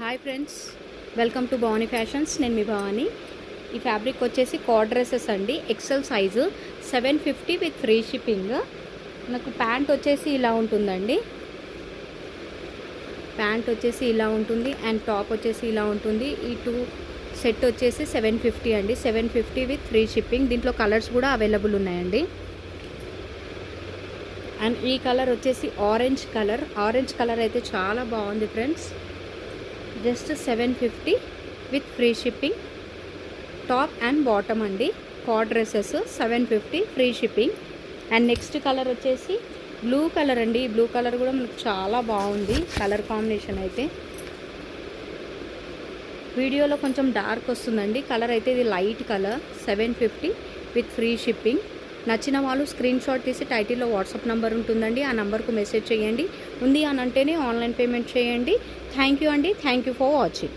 Hi friends, welcome to Bhavani fashions. నేను మీ భవానీ. ఈ ఫ్యాబ్రిక్ వచ్చేసి కాడ్ డ్రెస్సెస్ అండి, XL size 750 with free shipping. నాకు ప్యాంట్ వచ్చేసి ఇలా ఉంటుందండి. ప్యాంట్ వచ్చేసి ఇలా ఉంటుంది అండ్ టాప్ వచ్చేసి ఇలా ఉంటుంది. ఈ టూ సెట్ వచ్చేసి 750 అండి. 750 విత్ ఫ్రీ షిప్పింగ్. దీంట్లో కలర్స్ కూడా అవైలబుల్ ఉన్నాయండి. అండ్ ఈ కలర్ వచ్చేసి ఆరెంజ్ కలర్ అయితే చాలా బాగుంది friends. Just 750 with free shipping. Top and bottom అండి. కాడ్ dresses 750 free shipping. And next colour వచ్చేసి బ్లూ కలర్ అండి. బ్లూ కలర్ కూడా మనకు చాలా బాగుంది కలర్ కాంబినేషన్ అయితే. వీడియోలో కొంచెం డార్క్ వస్తుందండి కలర్ అయితే. ఇది light colour. 750 with free shipping. నచ్చిన వాళ్ళు స్క్రీన్ షాట్ తీసి టైటిల్లో వాట్సాప్ నెంబర్ ఉంటుందండి, ఆ నెంబర్కు మెసేజ్ చేయండి. ఉంది అని అంటేనే ఆన్లైన్ పేమెంట్ చేయండి. థ్యాంక్ యూ అండి. Thank you for watching.